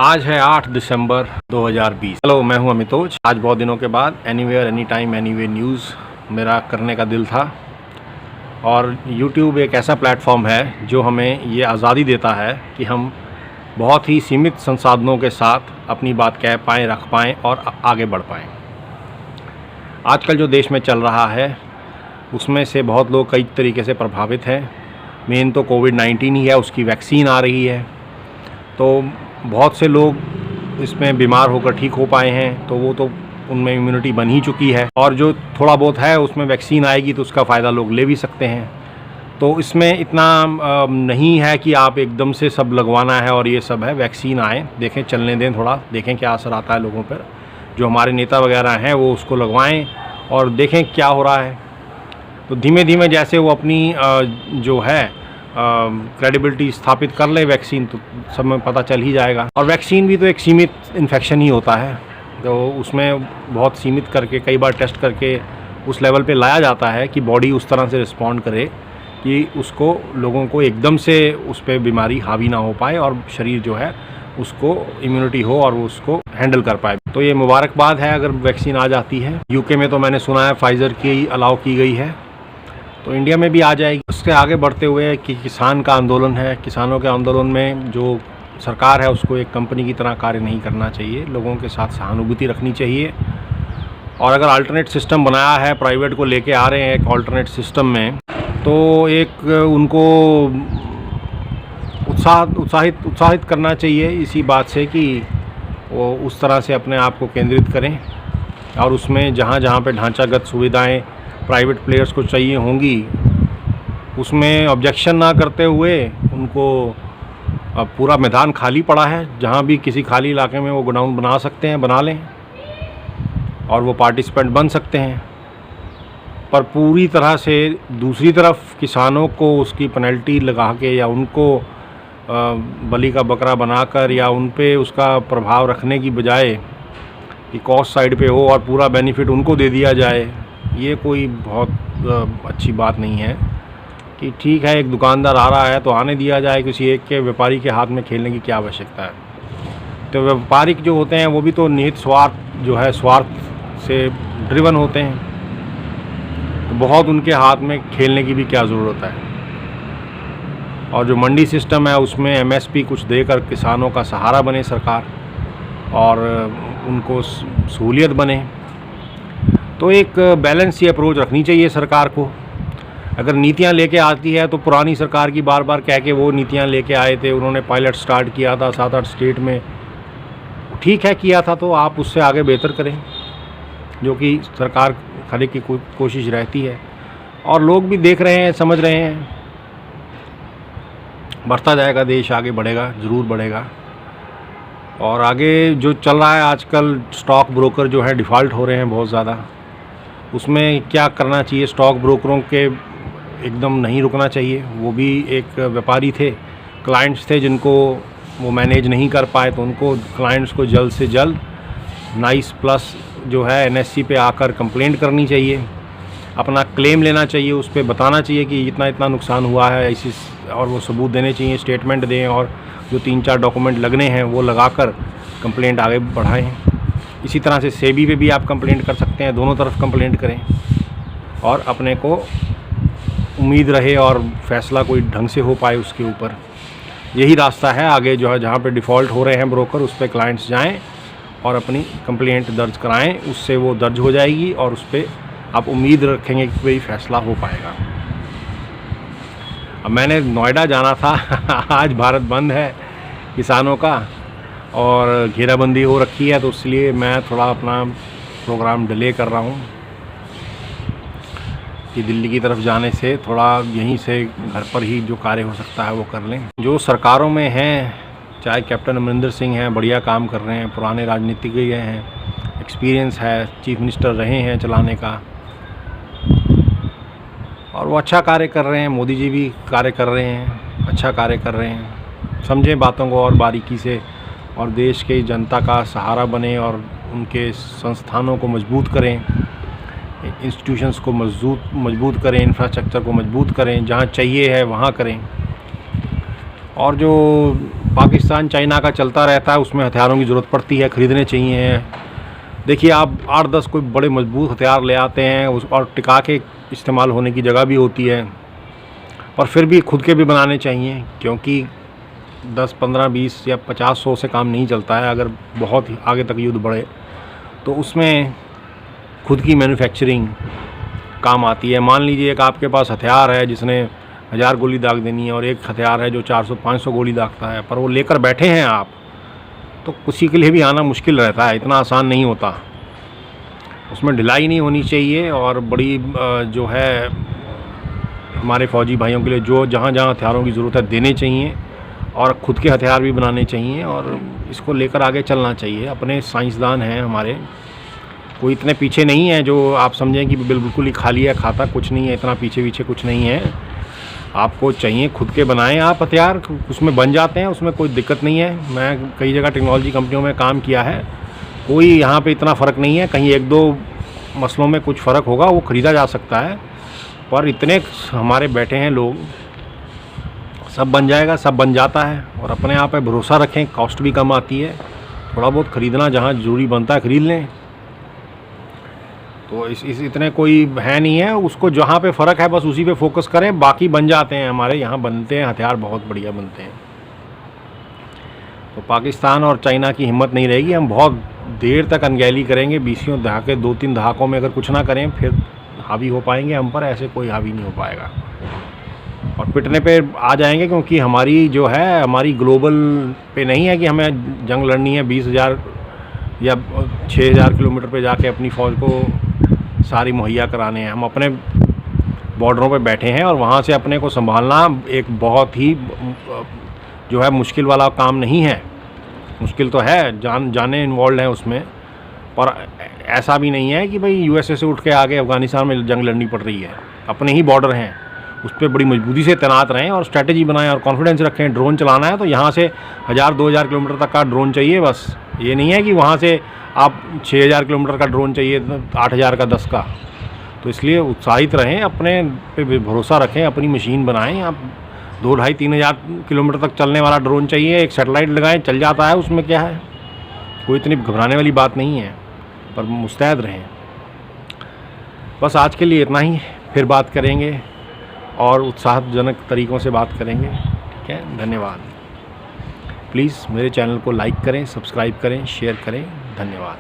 आज है 8 दिसंबर 2020। हेलो, मैं हूं अमितोज। आज बहुत दिनों के बाद anywhere any time anyway news मेरा करने का दिल था। और YouTube एक ऐसा प्लेटफॉर्म है जो हमें ये आज़ादी देता है कि हम बहुत ही सीमित संसाधनों के साथ अपनी बात कह पाएँ, रख पाएँ और आगे बढ़ पाएँ। आजकल जो देश में चल रहा है उसमें से बहुत लोग कई तरीके से प्रभावित हैं। मेन तो कोविड-19 ही है, उसकी वैक्सीन आ रही है, तो बहुत से लोग इसमें बीमार होकर ठीक हो पाए हैं, तो वो तो उनमें इम्यूनिटी बन ही चुकी है। और जो थोड़ा बहुत है उसमें वैक्सीन आएगी तो उसका फ़ायदा लोग ले भी सकते हैं। तो इसमें इतना नहीं है कि आप एकदम से सब लगवाना है और ये सब है। वैक्सीन आए, देखें, चलने दें, थोड़ा देखें क्या असर आता है लोगों पर। जो हमारे नेता वगैरह हैं वो उसको लगवाएं और देखें क्या हो रहा है। तो धीमे धीमे जैसे वो अपनी जो है क्रेडिबिलिटी स्थापित कर ले वैक्सीन, तो सब में पता चल ही जाएगा। और वैक्सीन भी तो एक सीमित इन्फेक्शन ही होता है, तो उसमें बहुत सीमित करके कई बार टेस्ट करके उस लेवल पे लाया जाता है कि बॉडी उस तरह से रिस्पॉन्ड करे कि उसको, लोगों को एकदम से उस पर बीमारी हावी ना हो पाए और शरीर जो है उसको इम्यूनिटी हो और वो उसको हैंडल कर पाए। तो ये मुबारकबाद है अगर वैक्सीन आ जाती है। यूके में तो मैंने सुना है फाइज़र की अलाउ की गई है, तो इंडिया में भी आ जाएगी। उसके आगे बढ़ते हुए कि किसान का आंदोलन है, किसानों के आंदोलन में जो सरकार है उसको एक कंपनी की तरह कार्य नहीं करना चाहिए, लोगों के साथ सहानुभूति रखनी चाहिए। और अगर अल्टरनेट सिस्टम बनाया है, प्राइवेट को लेके आ रहे हैं एक अल्टरनेट सिस्टम में, तो एक उनको उत्साहित करना चाहिए इसी बात से कि वो उस तरह से अपने आप को केंद्रित करें और उसमें जहाँ जहाँ पे ढांचागत सुविधाएं प्राइवेट प्लेयर्स को चाहिए होंगी उसमें ऑब्जेक्शन ना करते हुए उनको, अब पूरा मैदान खाली पड़ा है, जहाँ भी किसी खाली इलाके में वो गोडाउन बना सकते हैं, बना लें और वो पार्टिसिपेंट बन सकते हैं। पर पूरी तरह से दूसरी तरफ किसानों को उसकी पेनल्टी लगा के या उनको बलि का बकरा बनाकर या उन पे उसका प्रभाव रखने की बजाय कि कॉस्ट साइड पे हो और पूरा बेनिफिट उनको दे दिया जाए, ये कोई बहुत अच्छी बात नहीं है। कि ठीक है, एक दुकानदार आ रहा है तो आने दिया जाए, किसी एक के व्यापारी के हाथ में खेलने की क्या आवश्यकता है। तो व्यापारिक जो होते हैं वो भी तो निहित स्वार्थ जो है, स्वार्थ से ड्रिवन होते हैं, तो बहुत उनके हाथ में खेलने की भी क्या ज़रूरत है। और जो मंडी सिस्टम है उसमें एमएसपी कुछ देकर किसानों का सहारा बने सरकार और उनको सहूलियत बने, तो एक बैलेंस सी अप्रोच रखनी चाहिए सरकार को। अगर नीतियां लेके आती है तो पुरानी सरकार की बार बार कह के वो नीतियां लेके आए थे, उन्होंने पायलट स्टार्ट किया था 7-8 स्टेट में, ठीक है किया था, तो आप उससे आगे बेहतर करें, जो कि सरकार करने की कोशिश रहती है और लोग भी देख रहे हैं, समझ रहे हैं। बढ़ता जाएगा देश, आगे बढ़ेगा, ज़रूर बढ़ेगा। और आगे जो चल रहा है आजकल, स्टॉक ब्रोकर जो है डिफ़ॉल्ट हो रहे हैं बहुत ज़्यादा, उसमें क्या करना चाहिए। स्टॉक ब्रोकरों के एकदम नहीं रुकना चाहिए, वो भी एक व्यापारी थे, क्लाइंट्स थे जिनको वो मैनेज नहीं कर पाए, तो उनको क्लाइंट्स को जल्द से जल्द नाइस प्लस जो है एनएससी पे आकर कंप्लेंट करनी चाहिए, अपना क्लेम लेना चाहिए, उस पर बताना चाहिए कि इतना इतना नुकसान हुआ है इसी, और वो सबूत देने चाहिए, स्टेटमेंट दें और जो 3-4 डॉक्यूमेंट लगने हैं वो लगाकर कंप्लेंट आगे बढ़ाएं। इसी तरह से सेबी पे भी आप कंप्लेंट कर सकते हैं, दोनों तरफ कंप्लेंट करें और अपने को उम्मीद रहे और फैसला कोई ढंग से हो पाए उसके ऊपर। यही रास्ता है आगे जो है, जहाँ पे डिफ़ॉल्ट हो रहे हैं ब्रोकर उस पर क्लाइंट्स जाएं और अपनी कंप्लेंट दर्ज कराएं, उससे वो दर्ज हो जाएगी और उस पर आप उम्मीद रखेंगे कि कोई फ़ैसला हो पाएगा। अब मैंने नोएडा जाना था आज भारत बंद है किसानों का और घेराबंदी हो रखी है, तो इसलिए मैं थोड़ा अपना प्रोग्राम डिले कर रहा हूँ कि दिल्ली की तरफ जाने से थोड़ा यहीं से घर पर ही जो कार्य हो सकता है वो कर लें। जो सरकारों में हैं, चाहे कैप्टन अमरिंदर सिंह हैं, बढ़िया काम कर रहे हैं, पुराने राजनीतिज्ञ हैं, एक्सपीरियंस है, चीफ मिनिस्टर रहे हैं चलाने का, और वो अच्छा कार्य कर रहे हैं। मोदी जी भी कार्य कर रहे हैं, अच्छा कार्य कर रहे हैं। समझें बातों को और बारीकी से और देश के जनता का सहारा बने और उनके संस्थानों को मजबूत करें, इंस्टीट्यूशंस को मजबूत करें, इंफ्रास्ट्रक्चर को मजबूत करें, जहाँ चाहिए है वहाँ करें। और जो पाकिस्तान चाइना का चलता रहता है, उसमें हथियारों की ज़रूरत पड़ती है, ख़रीदने चाहिए। देखिए आप 8-10 कोई बड़े मजबूत हथियार ले आते हैं उस और टिका के इस्तेमाल होने की जगह भी होती है, पर फिर भी खुद के भी बनाने चाहिए, क्योंकि 10, 15, 20 या 50, 100 से काम नहीं चलता है। अगर बहुत ही आगे तक युद्ध बढ़े तो उसमें खुद की मैन्युफैक्चरिंग काम आती है। मान लीजिए एक आपके पास हथियार है जिसने 1000 गोली दाग देनी है, और एक हथियार है जो 400-500 गोली दागता है, पर वो लेकर बैठे हैं आप, तो किसी के लिए भी आना मुश्किल रहता है, इतना आसान नहीं होता। उसमें ढिलाई नहीं होनी चाहिए, और बड़ी जो है हमारे फ़ौजी भाइयों के लिए जो जहाँ जहाँ हथियारों की ज़रूरत है देने चाहिए, और ख़ुद के हथियार भी बनाने चाहिए, और इसको लेकर आगे चलना चाहिए। अपने साइंसदान हैं हमारे, कोई इतने पीछे नहीं है जो आप समझें कि बिल्कुल ही खाली है खाता, कुछ नहीं है, इतना पीछे कुछ नहीं है। आपको चाहिए खुद के बनाएं आप हथियार, उसमें बन जाते हैं, उसमें कोई दिक्कत नहीं है। मैं कई जगह टेक्नोलॉजी कंपनियों में काम किया है, कोई यहाँ पे इतना फ़र्क नहीं है। कहीं 1-2 मसलों में कुछ फ़र्क होगा, वो ख़रीदा जा सकता है, पर इतने हमारे बैठे हैं लोग, सब बन जाएगा, सब बन जाता है। और अपने आप पे भरोसा रखें, कॉस्ट भी कम आती है, थोड़ा बहुत ख़रीदना जहाँ ज़रूरी बनता है ख़रीद लें। तो इस इतने कोई है नहीं है, उसको जहाँ पे फ़र्क है बस उसी पे फोकस करें, बाकी बन जाते हैं। हमारे यहाँ बनते हैं हथियार, बहुत बढ़िया बनते हैं। तो पाकिस्तान और चाइना की हिम्मत नहीं रहेगी, हम बहुत देर तक अनगैली करेंगे, 20 दहाके 2-3 दहाकों में अगर कुछ ना करें फिर हावी हो पाएंगे हम पर, ऐसे कोई हावी नहीं हो पाएगा और पिटने पे आ जाएंगे। क्योंकि हमारी जो है, हमारी ग्लोबल पे नहीं है कि हमें जंग लड़नी है 20,000 या 6,000 किलोमीटर पे जाके अपनी फ़ौज को सारी मुहैया कराने हैं। हम अपने बॉर्डरों पे बैठे हैं, और वहाँ से अपने को संभालना एक बहुत ही जो है मुश्किल वाला काम नहीं है। मुश्किल तो है, जाने इन्वॉल्व हैं उसमें, पर ऐसा भी नहीं है कि भाई यूएसए से उठ के आगे अफ़गानिस्तान में जंग लड़नी पड़ रही है। अपने ही बॉर्डर हैं, उस पर बड़ी मजबूती से तैनात रहें और स्ट्रैटेजी बनाएं और कॉन्फिडेंस रखें। ड्रोन चलाना है तो यहाँ से 1000-2000 किलोमीटर तक का ड्रोन चाहिए बस। ये नहीं है कि वहाँ से आप 6000 किलोमीटर का ड्रोन चाहिए, 8000 का, 10 का। तो इसलिए उत्साहित रहें, अपने पे भरोसा रखें, अपनी मशीन बनाएं। आप 2-2.5-3 किलोमीटर तक चलने वाला ड्रोन चाहिए, एक सेटेलाइट लगाएं, चल जाता है, उसमें क्या है, कोई इतनी घबराने वाली बात नहीं है, पर मुस्तैद रहें। बस आज के लिए इतना ही, फिर बात करेंगे और उत्साहजनक तरीक़ों से बात करेंगे। ठीक है, धन्यवाद। प्लीज़ मेरे चैनल को लाइक करें, सब्सक्राइब करें, शेयर करें। धन्यवाद।